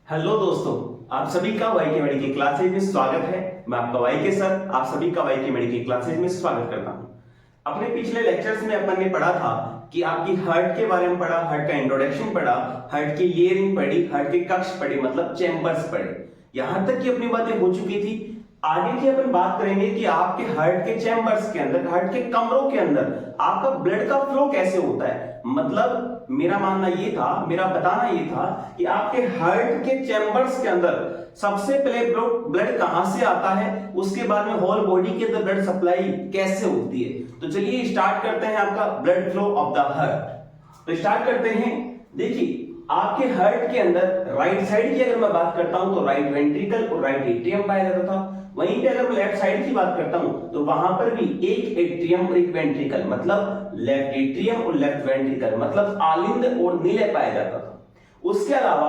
Hello दोस्तों, आप सभी का वाई के मेडिकल क्लासेज में स्वागत है। मैं आपका वाई के सर आप सभी का वाई के मेडिकल क्लासेज में स्वागत करता हूं। अपने पिछले लेक्चर्स में अपन ने पढ़ा था कि आपकी हार्ट के बारे में पढ़ा, हार्ट का इंट्रोडक्शन पढ़ा, हार्ट की लेयरिंग पढ़ी, हार्ट के कक्ष पढ़े मतलब चैम्बर्स पढ़े। यहां तक की अपनी बातें हो चुकी थी। आगे की अपन बात करेंगे कि आपके हार्ट के चैम्बर्स के अंदर, हार्ट के कमरों के अंदर आपका ब्लड का फ्लो कैसे होता है। मतलब मेरा मानना ये था, मेरा बताना ये था कि आपके हार्ट के चैम्बर्स के अंदर सबसे पहले ब्लड कहां से आता है, उसके बाद में होल बॉडी के अंदर ब्लड सप्लाई कैसे होती है। तो चलिए स्टार्ट करते हैं आपका blood flow of the heart. तो स्टार्ट करते हैं। देखिए आपके हार्ट के अंदर राइट साइड की अगर मैं बात करता हूं तो राइट वेंट्रिकल और राइट एट्रियम पाया जाता था। वहीं पे अगर मैं लेफ्ट साइड की बात करता हूं तो वहां पर भी एक एट्रियम और एक वेंट्रिकल, मतलब लेफ्ट एट्रियम और लेफ्ट वेंट्रिकल, मतलब आलिंद और नीले पाया जाता था। उसके अलावा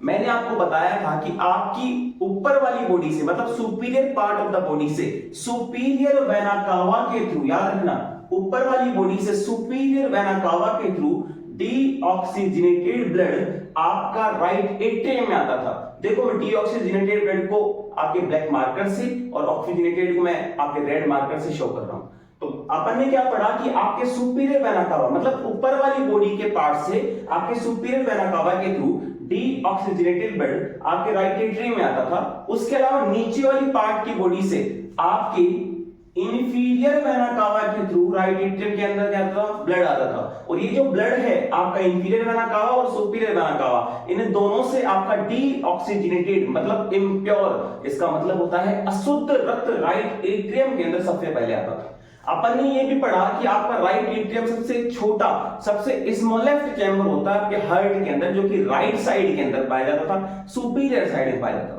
मैंने आपको बताया था कि आपकी ऊपर वाली बॉडी से, मतलब superior part of the body से सुपीरियर वेना कावा के थ्रू, याद रखना ऊपर वाली बॉडी से सुपीरियर वेना कावा के थ्रू डीऑक्सीजनेटेड ब्लड आपका राइट एट्रियम में आता था। देखो मैं डीऑक्सीजनेटेड ब्लड को आपके ब्लैक मार्कर से और ऑक्सीजनेटेड को मैं आपके रेड मार्कर से शो कर रहा हूं। तो अपन ने क्या पढ़ा कि आपके सुपीरियर वेना कावा, मतलब ऊपर वाली बॉडी के पार्ट से आपके सुपीरियर वेना कावा के थ्रू डीऑक्सीजनेटेड ब्लड आपके राइट एट्रियम में आता था। उसके अलावा नीचे वाली पार्ट की बॉडी से आपके इंफीरियर वेना कावा के थ्रू राइट एट्रियम के अंदर क्या था, ब्लड आता था। और ये जो ब्लड है आपका इंफीरियर वेना कावा और सुपीरियर वेना कावा, इन दोनों से आपका डीऑक्सीजनेटेड मतलब इम्प्योर, इसका मतलब होता है अशुद्ध रक्त राइट एट्रियम के अंदर सबसे पहले आता था। अपन ने ये भी पढ़ा कि आपका राइट एट्रियम सबसे छोटा, सबसे स्मॉलेस्ट चैम्बर होता है आपके हार्ट के अंदर, जो कि राइट साइड के अंदर पाया जाता था, सुपीरियर साइड में पाया जाता था।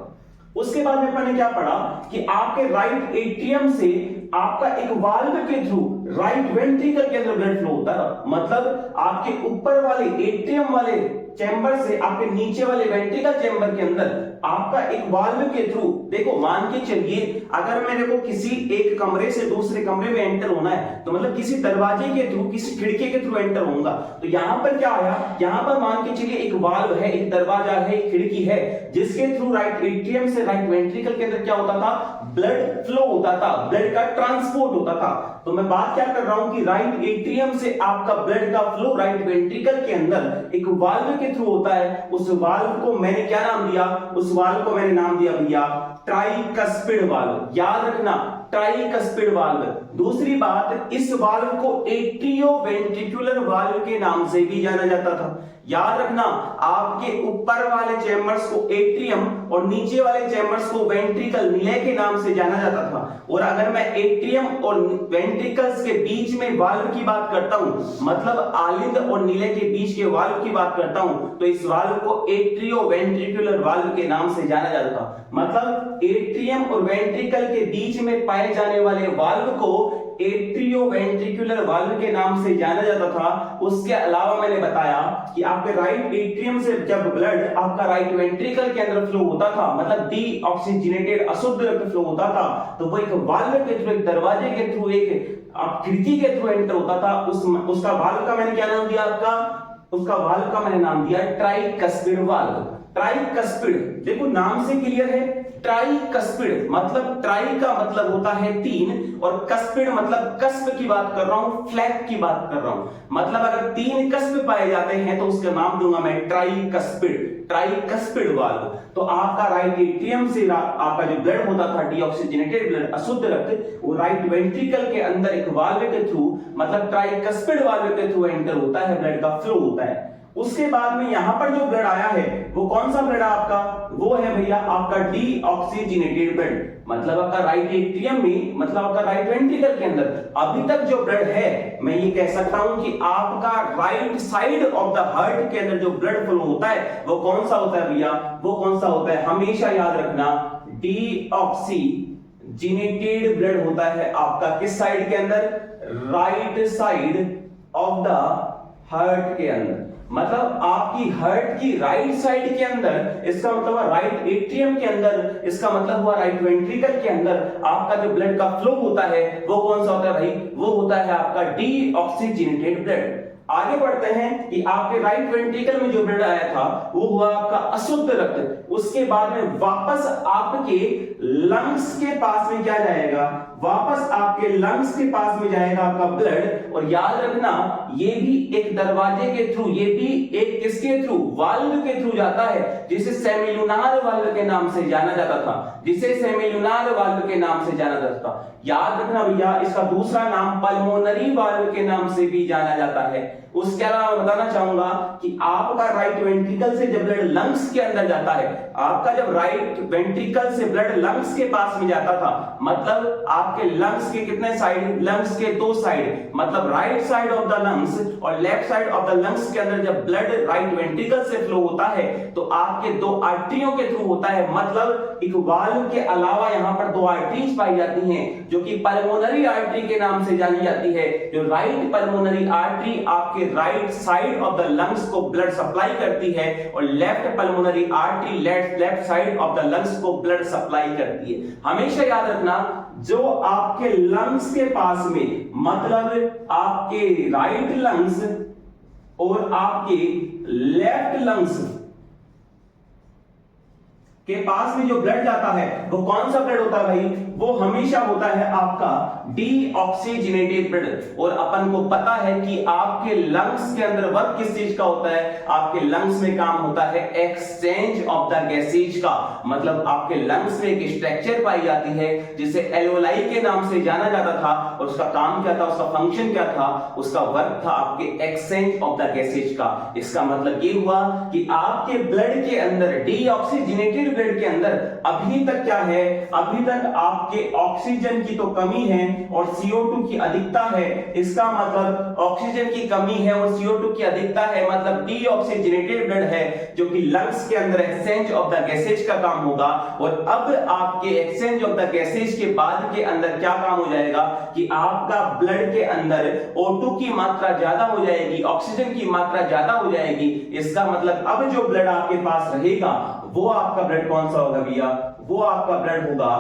उसके बाद में अपन ने क्या पढ़ा कि आपके राइट एट्रियम से आपका एक वाल्व के थ्रू राइट वेंट्रिकल के अंदर ब्लड फ्लो होता है। मतलब आपके ऊपर वाले एट्रियम वाले चैम्बर से आपके नीचे वाले वेंट्रिकल चैम्बर के अंदर आपका एक वाल्व के थ्रू, देखो मान के चलिए अगर मेरे को किसी एक कमरे से दूसरे कमरे में एंटर होना है तो मतलब किसी दरवाजे के थ्रू, किसी खिड़की के थ्रू एंटर होऊंगा। तो यहां पर क्या आया, यहां पर मान के चलिए एक वाल्व है, एक दरवाजा है, एक खिड़की है, जिसके थ्रू राइट एट्रियम से राइट वेंट्रिकल के अंदर क्या होता था, ब्लड फ्लो होता था, ब्लड का ट्रांसपोर्ट होता था। तो मैं बात क्या कर रहा हूं कि राइट एट्रियम से आपका ब्लड का फ्लो राइट वेंट्रिकल के अंदर एक वाल्व के थ्रू होता है। उस वाल्व को मैंने क्या नाम दिया, उस वाल्व को मैंने नाम दिया भैया ट्राइकस्पिड वाल्व। याद रखना ट्राइकस्पिड वाल्व। दूसरी बात, इस वाल्व को एट्रियोवेंट्रिकुलर वाल्व के नाम से भी जाना जाता था। याद रखना आपके ऊपर वाले चैम्बर्स को एट्रियम और नीचे वाले चैम्बर्स को वेंट्रिकल, नीले के नाम से जाना जाता था। और अगर मैं एट्रियम और वेंट्रिकल्स के बीच में वाल्व की बात करता हूं, मतलब आलिंद और नीले के बीच के वाल्व की बात करता हूं, तो इस वाल्व को एट्रियोवेंट्रिकुलर वाल्व के नाम से जाना जाता था। मतलब एट्रियम और वेंट्रिकल के बीच में पाए जाने वाले वाल्व को एट्रियोवेंट्रिकुलर वाल्व के नाम से जाना जाता था। उसके अलावा मैंने बताया कि आपके राइट एट्रियम से जब ब्लड आपका राइट वेंट्रिकल के अंदर फ्लो होता था, मतलब डीऑक्सीजनेटेड अशुद्ध रक्त फ्लो होता था, तो वो एक वाल्व के थ्रू, एक दरवाजे के थ्रू, एक खिड़की के थ्रू एंटर होता था। उसका वाल्व का मैंने क्या नाम दिया, उसका वाल्व का मैंने नाम दिया ट्राइकस्पिड वाल्व। ट्राइकस्पिड, देखो नाम से क्लियर है, ट्राइकस्पिड मतलब ट्राई का मतलब होता है तीन और कस्पिड मतलब कस्प की बात कर रहा हूं, फ्लैग की बात कर रहा हूं। मतलब अगर तीन कस्प पाए जाते हैं तो उसका नाम दूंगा मैं ट्राइकस्पिड, ट्राइकस्पिड वाल्व। तो आपका राइट एट्रियम से आपका जो ब्लड होता था डीऑक्सीजनेटेड ब्लड, अशुद्ध रक्त, वो राइट वेंट्रिकल के अंदर एक वाल्व के थ्रू, मतलब ट्राइकस्पिड वाल्व के थ्रू एंटर होता है, ब्लड का फ्लो होता है। उसके बाद में यहां पर जो ब्लड आया है वो कौन सा ब्लड है आपका, वो है भैया आपका डीऑक्सीजनेटेड ब्लड। मतलब आपका राइट एट्रियम में, मतलब आपका राइट वेंट्रिकल के अंदर अभी तक जो ब्लड है, मैं ये कह सकता हूं कि आपका right side of the heart के अंदर जो ब्लड फ्लो होता है वो कौन सा होता है भैया, वो कौन सा होता है, हमेशा याद रखना डीऑक्सीजनेटेड ब्लड होता है आपका किस साइड के अंदर, right side of the heart के अंदर। मतलब आपकी हार्ट की राइट साइड के अंदर, इसका मतलब हुआ राइट एट्रियम के अंदर, इसका मतलब हुआ राइट वेंट्रिकल के अंदर आपका जो ब्लड का फ्लो होता है वो कौन सा होता है भाई, वो होता है आपका डीऑक्सीजनेटेड ब्लड। आगे बढ़ते हैं कि आपके राइट वेंट्रिकल में जो ब्लड आया था वो हुआ आपका अशुद्ध रक्त। उसके बाद में वापस आपके लंग्स के पास में क्या जाएगा, वापस आपके लंग्स के पास में जाएगा आपका ब्लड। और याद रखना ये भी एक दरवाजे के थ्रू, ये भी एक किसके थ्रू, वाल्व के थ्रू जाता है, जिसे सेमिलुनार वाल्व के नाम से जाना जाता था, जिसे सेमिलुनार वाल्व के नाम से जाना जाता था। याद रखना भैया इसका दूसरा नाम पल्मोनरी वाल्व के नाम से भी जाना जाता है। उसके अलावा मैं बताना चाहूंगा कि आपका राइट वेंट्रिकल से जब ब्लड लंग्स के अंदर जाता है, आपका जब राइट वेंट्रिकल से ब्लड लंग्स के पास में जाता था, मतलब आपके लंग्स के कितने साइड, लंग्स के दो साइड, मतलब right side of the lungs और left side of the lungs के अंदर जब ब्लड राइट वेंट्रिकल से फ्लो होता है तो आपके दो आर्टरियों के थ्रू होता है। मतलब एक वाल्व के अलावा यहां पर दो आर्टरीज पाई जाती हैं जो कि पल्मोनरी आर्टरी के नाम से जानी जाती है। जो राइट पल्मोनरी आर्टरी आपके right side of the lungs को ब्लड सप्लाई करती है और left pulmonary artery left side of the lungs को ब्लड सप्लाई करती है। हमेशा याद रखना जो आपके लंग्स के पास में, मतलब आपके राइट लंग्स और आपके लेफ्ट लंग्स के पास में जो ब्लड जाता है वो कौन सा ब्लड होता है भाई, वो हमेशा होता है आपका डीऑक्सीजनेटेड ब्लड। और अपन को पता है कि आपके लंग्स के अंदर वर्क किस चीज का होता है, आपके लंग्स में काम होता है एक्सचेंज ऑफ द गैसेज का। मतलब आपके लंग्स में एक स्ट्रक्चर पाई जाती है जिसे एल्वेलाई के नाम से जाना जाता था, और उसका काम क्या था, उसका फंक्शन क्या था, उसका वर्क था आपके एक्सचेंज ऑफ द गैसेज का। इसका मतलब ये हुआ कि आपके ब्लड के अंदर डीऑक्सीजनेटेड ब्लड के अंदर अभी तक क्या है, अभी तक आपके ऑक्सीजन की तो कमी है और CO2 की अधिकता है। इसका मतलब ऑक्सीजन की कमी है और CO2 की अधिकता है, मतलब डीऑक्सीजनेटेड ब्लड है जो कि लंग्स के अंदर एक्सचेंज ऑफ द गैसेज का काम होगा। और अब आपके एक्सचेंज ऑफ द गैसेज के बाद के अंदर क्या काम हो जाएगा कि आपका ब्लड के अंदर O2 की मात्रा ज्यादा हो जाएगी, ऑक्सीजन की मात्रा ज्यादा हो जाएगी। इसका मतलब अब जो ब्लड आपके पास रहेगा वो आपका ब्लड कौन सा होगा भैया, वो आपका ब्लड होगा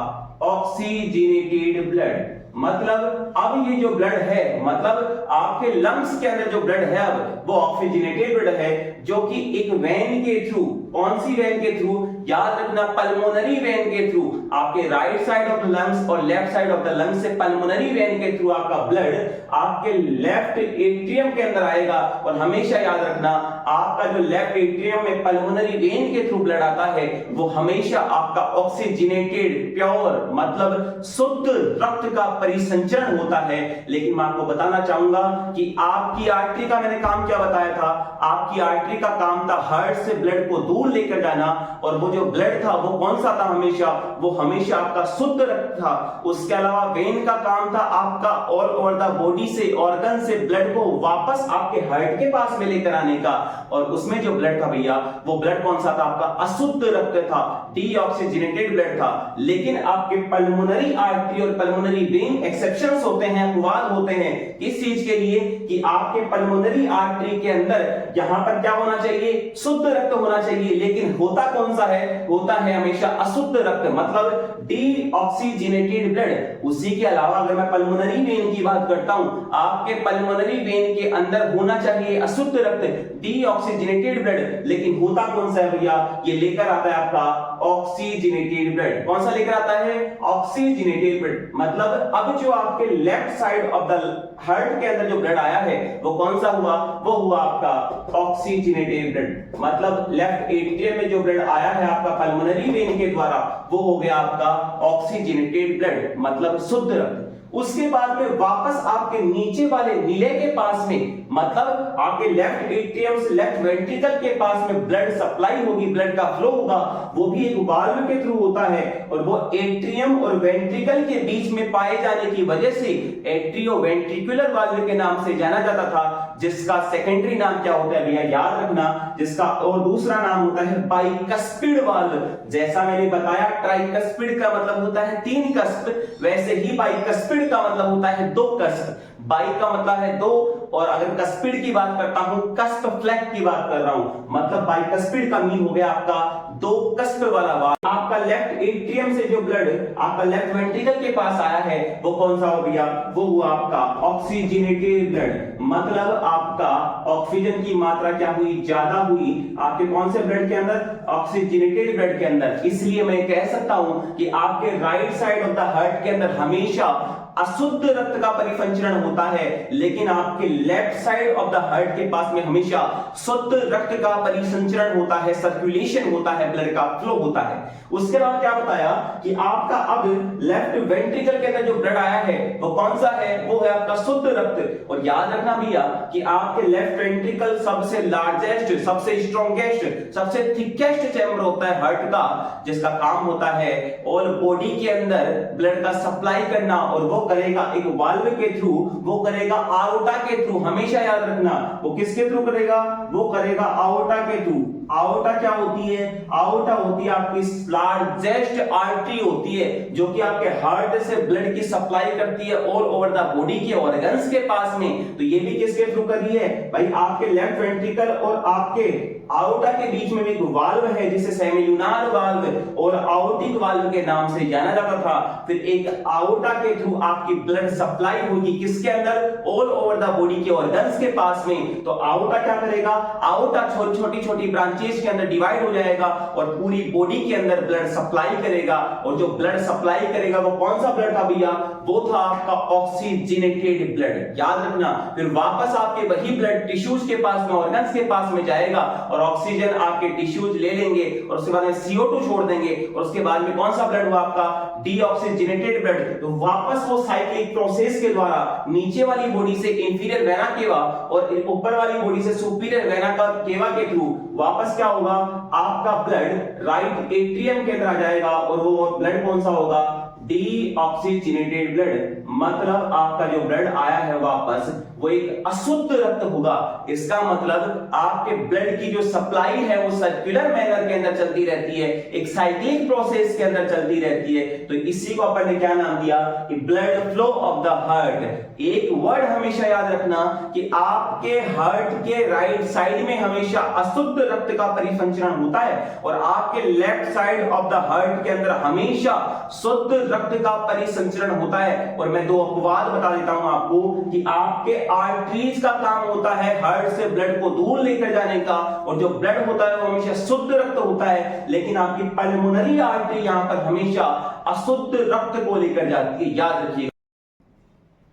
ऑक्सीजनेटेड ब्लड। मतलब अब ये जो ब्लड है, मतलब आपके लंग्स के अंदर जो ब्लड है अब वो ऑक्सीजनेटेड ब्लड है, जो कि एक वेन के थ्रू, कौन सी वेन के थ्रू, याद रखना पल्मोनरी वेन के थ्रू, आपके right side of the lungs और left side of the lungs से पल्मोनरी वेन के थ्रू आपका ब्लड आपके लेफ्ट एट्रियम के अंदर आएगा। और हमेशा याद रखना आपका जो लेफ्ट एट्रियम में पल्मोनरी वेन के थ्रू ब्लड आता है वो हमेशा आपका ऑक्सीजनेटेड प्योर, मतलब शुद्ध रक्त का परिसंचरण होता है। लेकिन मैं आपको बताना चाहूंगा कि आपकी आर्टरी का मैंने काम क्या बताया था, आपकी आर्टरी का काम था हार्ट से ब्लड को दूर लेकर जाना, और वो जो ब्लड था वो कौन सा था, हमेशा वो हमेशा आपका शुद्ध रक्त था। उसके अलावा वेन का काम था आपका ऑल ओवर द बॉडी से, ऑर्गन से ब्लड को वापस आपके हार्ट के पास में लेकर आने का, और उसमें जो ब्लड था भैया वो ब्लड कौन सा था, आपका अशुद्ध रक्त था, डीऑक्सीजनेटेड ब्लड था। लेकिन आपके पल्मोनरी आर्टरी और पल्मोनरी वेन एक्सेप्शंस होते हैं, अपवाद होते हैं। किस चीज के लिए कि आपके पल्मोनरी आर्टरी के अंदर यहां पर क्या होना चाहिए, शुद्ध रक्त होना चाहिए, लेकिन होता कौन सा है, होता है हमेशा अशुद्ध रक्त, मतलब डीऑक्सीजनेटेड ब्लड। उसी के अलावा अगर मैं पल्मोनरी वेन की बात करता हूं, आपके पल्मोनरी वेन के अंदर होना चाहिए अशुद्ध रक्त, डीऑक्सीजनेटेड ब्लड, लेकिन होता कौन सा है भैया, ये लेकर आता है आपका ऑक्सीजनेटेड ब्लड। कौन सा लेकर आता है, ऑक्सीजनेटेड ब्लड। मतलब अब जो आपके left side of the heart के अंदर जो ब्लड आया है वो कौन सा हुआ, वो हुआ आपका ऑक्सीजनेटेड ब्लड। मतलब लेफ्ट एट्रियम में जो ब्लड आया है आपका पल्मोनरी वेन के द्वारा वो हो गया आपका ऑक्सीजनेटेड ब्लड, मतलब शुद्ध रक्त। उसके बाद में वापस आपके नीचे वाले नीले के पास में, मतलब आपके लेफ्ट एट्रियम से लेफ्ट वेंट्रिकल के पास में ब्लड सप्लाई होगी, ब्लड का फ्लो होगा, वो भी एक वाल्व के थ्रू होता है। और वो एट्रियम और वेंट्रिकल के बीच में पाए जाने की वजह से एट्रियो वेंट्रिकुलर वाल्व के नाम से जाना जाता था, जिसका सेकेंडरी नाम क्या होता है भैया, याद रखना, जिसका और दूसरा नाम होता है बाइकस्पिड वाल्व। जैसा मैंने बताया ट्राइकस्पिड का मतलब होता है 3 कस्प, वैसे ही बाइकस्पिड का मतलब होता है 2 कस्प। बाई का मतलब है 2 और अगर कस्पिड की बात करता हूं, कस्प फ्लैग की बात कर रहा हूं, मतलब बाइकस्पिड का मीन हो गया आपका दो कस्प वाला वाल्व। आपका लेफ्ट एट्रियम से जो ब्लड आपका लेफ्ट वेंट्रिकल के पास आया है वो कौन सा हो गया, वो हुआ आपका ऑक्सीजनेटेड ब्लड, मतलब आपका ऑक्सीजन की मात्रा क्या हुई, ज्यादा हुई आपके कौन से ब्लड के अंदर, ऑक्सीजनेटेड ब्लड के अंदर। इसलिए मैं कह सकता हूं कि आपके right side of the heart के अंदर हमेशा अशुद्ध रक्त का परिसंचरण होता है, लेकिन आपके left side of the heart के पास में हमेशा शुद्ध रक्त का परिसंचरण होता है, सर्कुलेशन होता है, ब्लड का फ्लो होता है। उसके बाद क्या बताया कि आपका अब लेफ्ट वेंट्रिकल के अंदर जो ब्लड आया है वो कौन सा है, वो है आपका शुद्ध रक्त। और याद रखना भैया कि आपके लेफ्ट वेंट्रिकल सबसे लार्जेस्ट, सबसे स्ट्रॉन्गेस्ट, सबसे थिकेस्ट चैम्बर होता है हार्ट का, जिसका काम होता है ऑल बॉडी के अंदर ब्लड का सप्लाई करना, और वो करेगा एक वाल्व के थ्रू, वो करेगा आयोटा के थ्रू। हमेशा याद रखना वो किसके थ्रू करेगा, वो करेगा आयोटा के थ्रू। आयोटा क्या होती है, आयोटा होती है आपकी लार्जेस्ट आर्टरी होती है जो कि आपके हार्ट से ब्लड की सप्लाई करती है ऑल ओवर द बॉडी के ऑर्गन्स के पास में। तो ये भी किसके थ्रू कर रही है भाई, आपके लेफ्ट वेंट्रिकल और आपके आयोटा के बीच में भी एक वाल्व है जिसे सेमिलुनार वाल्व और आयोटिक वाल्व के नाम से जाना जाता था। फिर एक आयोटा के थ्रू आपकी ब्लड सप्लाई होगी किसके अंदर, ऑल ओवर द बॉडी के ऑर्गन्स के पास में। तो आयोटा क्या करेगा, आयोटा छोटी छोटी ब्रांचेस के अंदर डिवाइड हो जाएगा और पूरी बॉडी के अंदर ब्लड सप्लाई करेगा। और जो ब्लड सप्लाई करेगा वो कौन सा ब्लड था भैया, वो था आपका ऑक्सीजनेटेड ब्लड। याद रखना फिर वापस आपके वही ब्लड टिश्यूज के पास में, ऑर्गन्स के पास में जाएगा और ऑक्सीजन आपके टिश्यूज ले लेंगे और उसके बाद में CO2 छोड़ देंगे और उसके बाद में कौन सा ब्लड हुआ आपका, डीऑक्सीजनेटेड ब्लड। तो वापस वो साइक्लिक प्रोसेस के द्वारा नीचे वाली बॉडी से इंफीरियर वेना केवा और ऊपर वाली बॉडी से सुपीरियर वेना केवा के थ्रू वापस क्या होगा, आपका ब्लड राइट एट्रियम के अंदर आ जाएगा और वो ब्लड कौन सा होगा, डीऑक्सीजनेटेड ब्लड। मतलब आपका जो ब्लड आया है वापस वो एक अशुद्ध रक्त होगा। इसका मतलब आपके ब्लड की जो सप्लाई है वो सर्कुलर मैनर के अंदर चलती रहती है, एक साइक्लिक प्रोसेस के अंदर चलती रहती है। तो इसी को अपन ने क्या नाम दिया कि blood flow of the heart. एक वर्ड हमेशा याद रखना कि आपके हार्ट के राइट साइड में हमेशा अशुद्ध रक्त का परिसंचरण होता है और आपके left side of the heart के अंदर हमेशा शुद्ध रक्त का परिसंचरण होता है। और मैं दो अपवाद बता देता हूं आपको कि आपके आर्टरीज का काम होता है हार्ट से ब्लड को दूर लेकर जाने का, और जो ब्लड होता है वो हमेशा शुद्ध रक्त होता है, लेकिन आपकी पल्मोनरी आर्टरी यहां पर हमेशा अशुद्ध रक्त को लेकर जाती है। याद रखिए,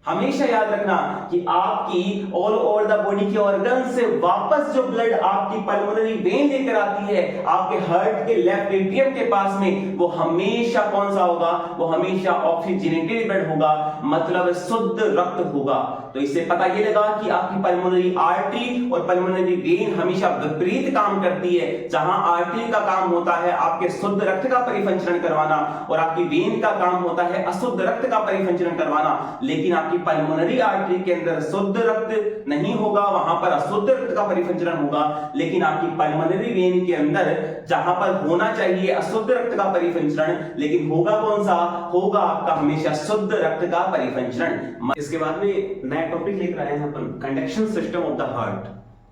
हमेशा याद रखना कि आपकी ऑल ओवर द बॉडी के ऑर्गन से वापस जो ब्लड आपकी पल्मोनरी वेन लेकर आती है आपके हार्ट के लेफ्ट एट्रियम के पास में, वो हमेशा कौन सा होगा, वो हमेशा ऑक्सीजनेटेड ब्लड होगा, मतलब शुद्ध रक्त होगा। तो इससे पता ये लगा कि आपकी पल्मोनरी आर्टरी और पल्मोनरी वेन हमेशा विपरीत काम करती है। जहां आर्टरी का काम होता है आपके शुद्ध रक्त का परिसंचरण करवाना और आपकी वेन का काम होता है अशुद्ध रक्त का परिसंचरण करवाना, लेकिन आपकी पल्मोनरी आर्टरी के अंदर शुद्ध रक्त नहीं होगा, वहां पर अशुद्ध रक्त का परिसंचरण होगा। लेकिन आपकी पल्मोनरी वेन के अंदर जहां पर होना चाहिए अशुद्ध रक्त का परिसंचरण, लेकिन होगा कौन सा, होगा आपका हमेशा शुद्ध रक्त का परिसंचरण। इसके बाद में नया टॉपिक लेकर आए हैं अपन, conduction system of the heart.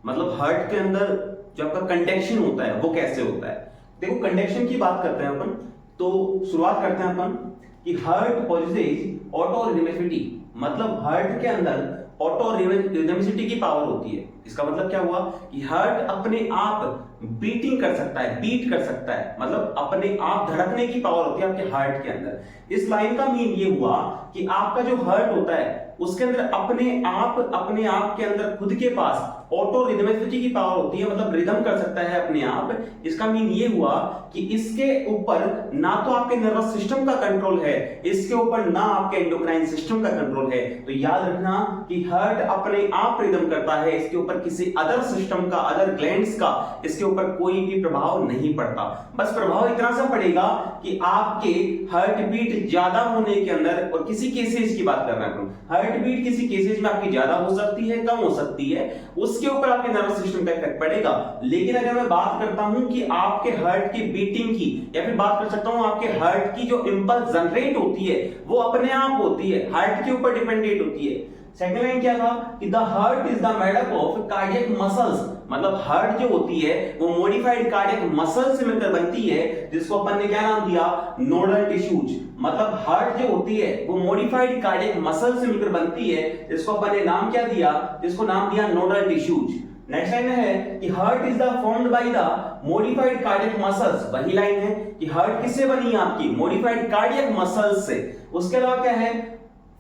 मतलब हार्ट के अंदर जो आपका कंडक्शन होता है वो कैसे होता है। देखो कंडक्शन की बात करते हैं अपन, तो शुरुआत करते हैं अपन कि हार्ट पॉजेसेस ऑटोरिदमिसिटी, मतलब हार्ट के अंदर ऑटोरिदमिसिटी की पावर होती है। इसका मतलब क्या हुआ कि हार्ट अपने आप बीटिंग कर सकता है, बीट कर सकता है, मतलब अपने आप धड़कने की पावर होती है आपके हार्ट के अंदर। इस लाइन का मीन ये हुआ कि आपका जो हार्ट होता है उसके अंदर अपने आप के अंदर खुद के पास ऑटोरिदमिसिटी की पावर होती है, मतलब रिदम कर सकता है अपने आप। इसका मीन ये हुआ कि इसके ऊपर ना तो आपके नर्वस सिस्टम का कंट्रोल है, इसके ऊपर ना आपके एंडोक्राइन सिस्टम का कंट्रोल है। तो याद रखना कि हार्ट अपने आप रिदम करता है, इसके ऊपर किसी अदर सिस्टम का, अदर ग्लैंड्स का इसके ऊपर कोई भी प्रभाव नहीं पड़ता। बस प्रभाव इतना सा पड़ेगा कि आपके हार्ट बीट ज्यादा होने के अंदर, और किसी केसेस की बात कर रहा हूं, हार्ट बीट किसी केसेस में आपकी ज्यादा हो सकती है, कम हो सकती है, उसके ऊपर आपके नर्वस सिस्टम का इफेक्ट पड़ेगा। लेकिन अगर मैं बात करता हूं कि आपके हार्ट की बीटिंग की, या फिर बात कर सकता हूं आपके हार्ट की जो इंपल्स जनरेट होती है वो अपने आप होती है, हार्ट के ऊपर डिपेंडेंट होती है। सेकंड लाइन क्या था कि the heart is the made up of cardiac muscles, मतलब हार्ट जो होती है वो मॉडिफाइड कार्डियक मसल से मिलकर बनती है, जिसको अपन ने क्या नाम दिया, नोडल टिश्यूज। मतलब हार्ट जो होती है वो मॉडिफाइड कार्डियक मसल से मिलकर बनती है, जिसको अपन ने नाम क्या दिया, जिसको नाम दिया नोडल टिश्यूज। नेक्स्ट लाइन है कि heart is the formed by the modified cardiac muscles, वही लाइन है कि हार्ट किससे बनी है आपकी, मॉडिफाइड कार्डियक मसल्स से। उसके अलावा क्या है,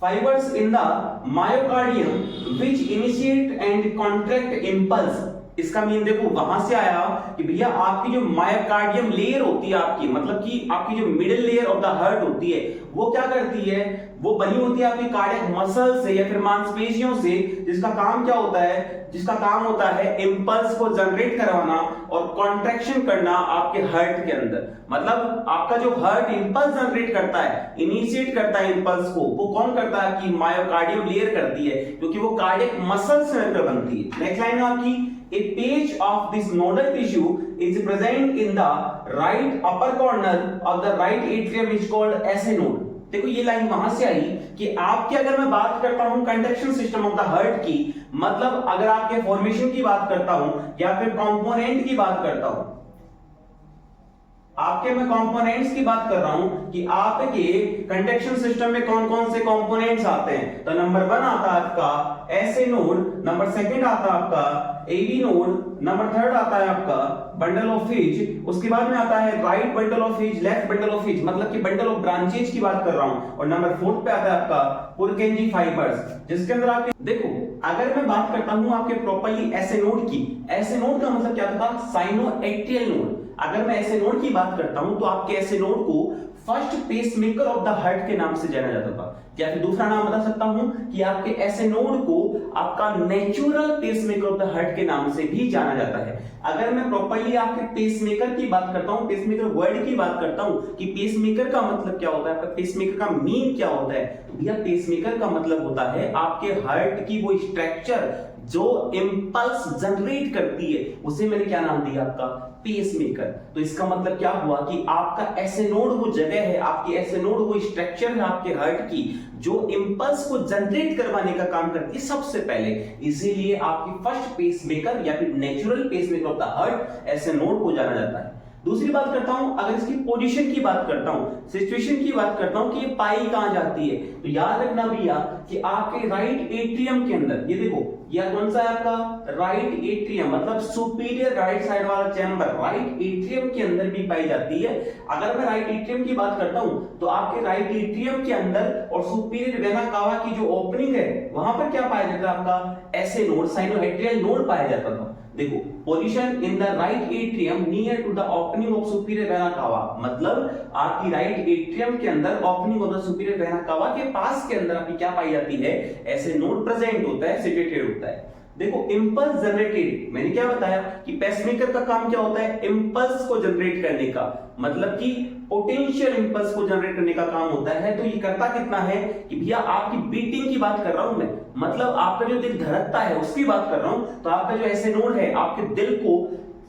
fibres in the myocardium which initiate and contract impulse. इसका मीन देखो वहां से आया कि भैया आपकी जो मायोकार्डियम लेयर होती है आपकी, मतलब कि आपकी जो middle layer of the heart होती है वो क्या करती है, वो बनी होती है आपकी कार्डियक मसल से या फिर मांसपेशियों से, जिसका काम क्या होता है, जिसका काम होता है इंपल्स को जनरेट करवाना और कॉन्ट्रैक्शन करना आपके हार्ट के अंदर। मतलब आपका जो हार्ट इंपल्स जनरेट करता है, इनिशिएट करता है इंपल्स को, वो कौन करता है, आपकी मायोकार्डियम लेयर करती है, क्योंकि वो कार्डियक मसल से मिलकर बनती है। नेक्स्ट लाइन है आपकी, a patch of this nodal tissue is present in the right upper corner of the right atrium which called SA node। देखो ये लाइन वहां से आई कि आपके, अगर मैं बात करता हूं conduction system of the heart की, मतलब अगर आपके फॉर्मेशन की बात करता हूं या फिर कंपोनेंट की बात करता हूं, आपके मैं कंपोनेंट्स की बात कर रहा हूं कि आपके कंडक्शन सिस्टम में कौन कौन से कंपोनेंट्स आते हैं। तो नंबर 1 आता है आपका एसए नोड, नंबर 2 आता है आपका एबी नोड, नंबर 3 आता है आपका बंडल ऑफ हिज, उसके बाद में आता है right bundle of his, left bundle of his, मतलब कि बंडल ऑफ ब्रांचेज की बात कर रहा हूं, और नंबर 4 पे आता है आपका पुरकेंजी फाइबर्स, जिसके अंदर आपके देखो, अगर मैं बात करता हूं आपके प्रॉपर्ली एसए नोड की, एसए नोड का मतलब क्या था, साइनोएक्टियल नोड। अगर मैं ऐसे नोड की बात करता हूं तो आपके ऐसे नोड को first pacemaker of the heart के नाम से जाना जाता था, या फिर दूसरा नाम बता सकता हूं कि आपके ऐसे नोड को आपका natural pacemaker of the heart के नाम से भी जाना जाता है। अगर मैं प्रॉपर्ली आपके पेसमेकर की बात करता हूं, पेसमेकर वर्ड की बात करता हूं कि पेसमेकर का मतलब क्या होता है, आपका पेसमेकर का मीन क्या होता है, भैया पेसमेकर का मतलब होता है आपके हार्ट की वो स्ट्रक्चर जो इंपल्स जनरेट करती है, उसे मैंने क्या नाम दिया, आपका पेसमेकर। तो इसका मतलब क्या हुआ कि आपका ऐसे नोड वो जगह है, आपकी ऐसे नोड वो स्ट्रक्चर है आपके हार्ट की जो इंपल्स को जनरेट करवाने का काम करती है सबसे पहले, इसीलिए आपकी फर्स्ट पेसमेकर या फिर natural pacemaker of the heart ऐसे नोड को जाना जाता है। दूसरी बात करता हूं, अगर इसकी पोजीशन की बात करता हूं, सिचुएशन की बात करता हूं कि ये पाई कहां जाती है, तो याद रखना भैया कि आपके राइट एट्रियम के अंदर, ये देखो यह कौन सा है आपका राइट एट्रियम, मतलब सुपीरियर राइट साइड वाला चैम्बर राइट एट्रियम के अंदर भी पाई जाती है। अगर मैं राइट एट्रियम की बात करता हूं तो आपके राइट एट्रियम के अंदर और सुपीरियर वेना कावा की जो ओपनिंग है वहां पर क्या पाया जाता है, आपका ऐसे नोड, साइनोएक्टियल नोड पाया जाता था। देखो position in the right atrium near to the opening of superior vena cava, मतलब आपकी राइट एट्रियम के अंदर opening of the superior vena cava के पास के अंदर आपकी क्या पाई जाती है, ऐसे नोड प्रेजेंट होता है, सिचुएटेड होता है। देखो इंपल्स जनरेटेड, मैंने क्या बताया कि पेसमेकर का काम क्या होता है, इंपल्स को जनरेट करने का, मतलब कि पोटेंशियल इंपल्स को जनरेट करने का काम होता है। तो ये करता कितना है कि भैया आपकी बीटिंग की बात कर रहा हूं मैं, मतलब आपका जो दिल धड़कता है उसकी बात कर रहा हूं, तो आपका जो ऐसे नोड है आपके दिल को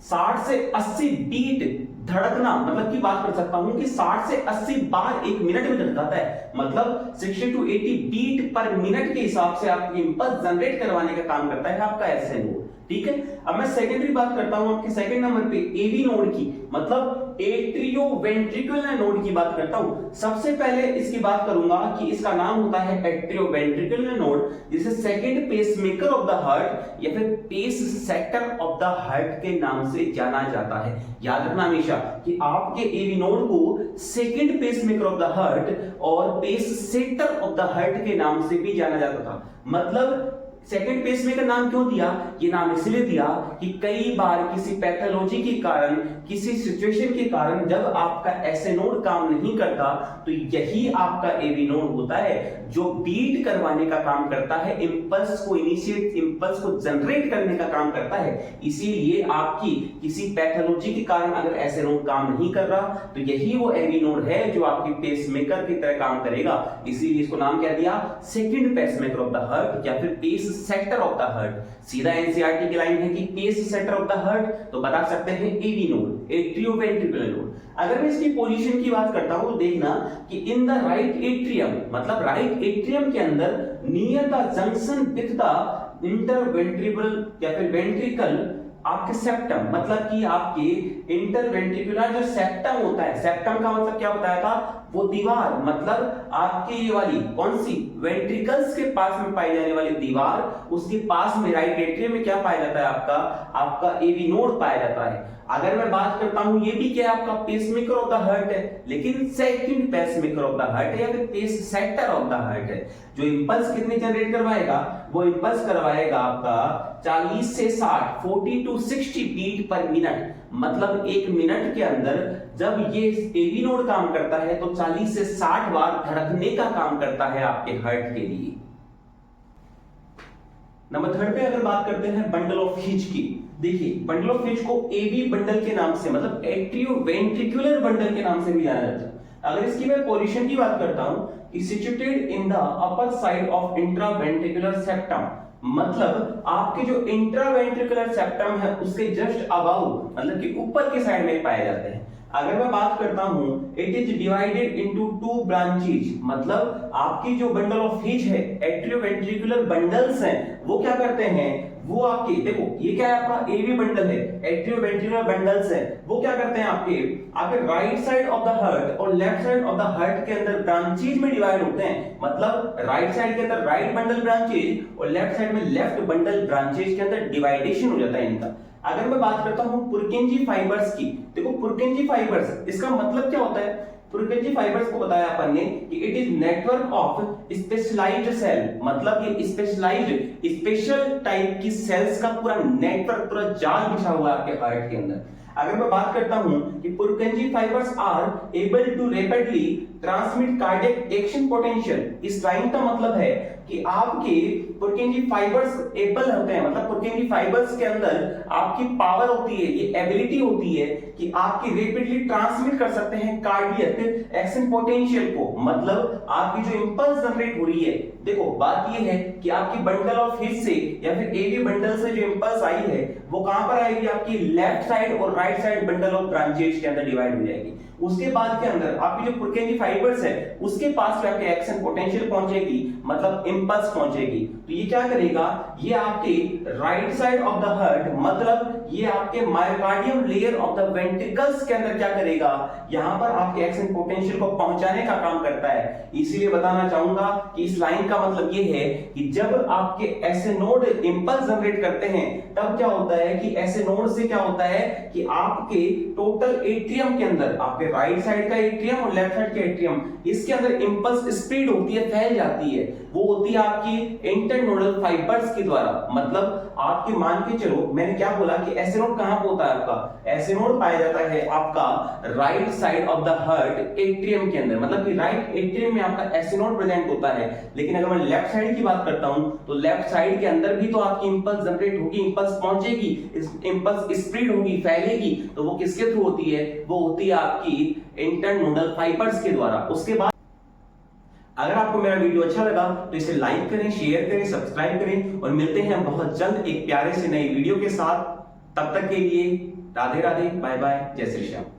60 से 80 बीट धड़कना, मतलब की बात कर सकता हूं कि 60 से 80 बार एक मिनट में धड़काता है, मतलब 60 to 80 बीट पर मिनट के हिसाब से आपकी इंपल्स जनरेट करवाने का काम करता है आपका ऐसे नोड। ठीक है, अब मैं सेकेंडरी बात करता हूं आपके सेकंड नंबर पे एवी नोड की, मतलब एट्रियोवेंट्रिकुलर नोड की बात करता हूं। सबसे पहले इसकी बात करूंगा कि इसका नाम होता है एट्रियोवेंट्रिकुलर नोड, जिसे second pacemaker of the heart या फिर pace shutter of the heart के नाम से जाना जाता है। याद रखना हमेशा कि आपके एवी नोड को second pacemaker of the heart और pace shutter of the heart के नाम से भी जाना जाता था। मतलब सेकंड पेसमेकर नाम क्यों दिया, ये नाम इसलिए दिया कि कई बार किसी पैथोलॉजी के कारण, किसी सिचुएशन के कारण जब आपका ऐसे नोड काम नहीं करता तो यही आपका एवी नोड होता है जो बीट करवाने का काम करता है, इंपल्स को इनिशिएट, इंपल्स को जनरेट करने का काम करता है। इसीलिए आपकी किसी पैथोलॉजी के कारण अगर ऐसे नोड काम नहीं कर रहा तो यही वो एवी नोड है जो आपकी पेसमेकर की तरह काम करेगा। इसीलिए इसको नाम क्या दिया, second pacemaker of the heart या फिर pace setter of the heart. सीधा एनसीईआरटी की लाइन है कि pace setter of the heart, तो बता सकते हैं एवी नोड, एट्रियोवेंट्रिकुलर नोड। अगर मैं इसकी पोजीशन की बात करता हूं तो देखना कि इन द राइट एट्रियम, मतलब राइट एट्रियम के अंदर near the junction with the interventricular या फिर वेंट्रिकल आपके सेप्टम, मतलब कि आपके इंटरवेंट्रिकुलर जो सेप्टम होता है, सेप्टम का मतलब क्या बताया था, वो दीवार, मतलब आपके ये वाली कौन सी वेंट्रिकल्स के पास में पाई जाने वाली दीवार, उसके पास में राइट एट्रियम में क्या पाया जाता है, आपका एवी नोड पाया जाता है। अगर मैं बात करता हूं, ये भी क्या आपका पेसमेकर ऑफ द हार्ट है, लेकिन second pacemaker of the heart है या फिर pace setter of the heart है। जो इंपल्स कितने जनरेट करवाएगा, वो इंपल्स करवाएगा आपका 40 से 60, 40 to 60 बीट पर मिनट, मतलब एक मिनट के अंदर जब ये एवी नोड काम करता है तो 40 से 60 बार धड़कने का काम करता है आपके हार्ट के लिए। नंबर 3 पे अगर बात करते हैं बंडल ऑफ हिच की, देखिए बंडल ऑफ हिच को एवी बंडल के नाम से, मतलब एट्रियोवेंट्रिकुलर बंडल के नाम से भी जाना जाता है। अगर इसकी मैं पोजीशन की बात करता हूं कि situated in the upper side of intraventricular septum, मतलब आपके जो इंट्रावेंट्रिकुलर सेप्टम है उसके जस्ट अबाउ, मतलब कि ऊपर के साइड में पाए जाते हैं। अगर मैं बात करता हूं, it is divided into 2 branches, मतलब आपकी जो बंडल ऑफ हिच है, एट्रियोवेंट्रिकुलर बंडल्स हैं, वो क्या करते हैं, वो आपके देखो ये क्या है, आपका एवी बंडल है, एट्रियोवेंट्रिकुलर बंडल्स है, वो क्या करते हैं आपके right side of the heart और left side of the heart के अंदर ब्रांचेज में डिवाइड होते हैं। मतलब राइट साइड के अंदर राइट बंडल ब्रांचेज और लेफ्ट साइड में लेफ्ट बंडल ब्रांचेज के अंदर डिवाइडेशन हो जाता है इनका। अगर मैं बात करता हूं पुरकिंजी फाइबर्स की, देखो पुरकिंजी फाइबर्स, इसका मतलब क्या होता है, पुरकिंजी फाइबर्स को बताया अपन ने कि it is network of specialised cell, मतलब ये स्पेशलाइज्ड स्पेशल टाइप की सेल्स का पूरा नेटवर्क, पूरा जाल बिछा हुआ है आपके हार्ट के अंदर। अगर मैं बात करता हूं कि Purkinje fibres are able to rapidly transmit cardiac action potential, इस लाइन का मतलब है कि आपके पुरकिंजी फाइबर्स एबल होते हैं, मतलब पुरकिंजी फाइबर्स के अंदर आपकी पावर होती है, ये एबिलिटी होती है कि आपकी रैपिडली ट्रांसमिट कर सकते हैं कार्डियक एक्शन पोटेंशियल को, मतलब आपकी जो इंपल्स जनरेट हो रही है। देखो बात ये है कि आपकी बंडल ऑफ हिच से या फिर एवी बंडल से जो इंपल्स आई है वो कहां पर आएगी, आपकी लेफ्ट साइड और right side bundle of branches के अंदर डिवाइड हो जाएगी। उसके बाद के अंदर आपकी जो पुरकिंजी फाइबर्स है उसके पास जाके एक्शन पोटेंशियल पहुंचेगी, मतलब इंपल्स पहुंचेगी। तो ये क्या करेगा, ये आपके right side of the heart, मतलब ये आपके myocardium layer of the ventricles के अंदर क्या करेगा, यहां पर आपके एक्शन पोटेंशियल को पहुंचाने का काम करता है। इसीलिए बताना चाहूंगा कि इस लाइन का मतलब ये है कि जब आपके ऐसे नोड इंपल्स जनरेट करते हैं तब क्या होता है कि ऐसे नोड से क्या होता है कि आपके टोटल एट्रियम के अंदर, आपके राइट साइड का एट्रियम और लेफ्ट साइड का एट्रियम, इसके अंदर इंपल्स स्प्रेड होती है, फैल जाती है, वो होती है आपकी इंटरनोडल फाइबर्स के द्वारा। मतलब आपके मान के चलो, मैंने क्या बोला कि ऐसे नोड कहां पे होता है, आपका ऐसे नोड पाया जाता है आपका right side of the heart atrium के अंदर, मतलब कि राइट एट्रियम में आपका ऐसे नोड प्रेजेंट होता है। लेकिन अगर मैं लेफ्ट साइड की बात करता हूं तो लेफ्ट साइड के अंदर भी तो आपकी इंपल्स जनरेट होगी, इंपल्स पहुंचेगी, इंपल्स स्प्रेड होगी, फैलेगी, तो वो किसके थ्रू होती है, वो होती है आपकी इंटरनोडल फाइबर्स के द्वारा। उसके बाद अगर आपको मेरा वीडियो अच्छा लगा तो इसे लाइक करें, शेयर करें, सब्सक्राइब करें और मिलते हैं बहुत जल्द एक प्यारे से नई वीडियो के साथ। तब तक के लिए राधे राधे, बाय बाय, जय श्री श्याम।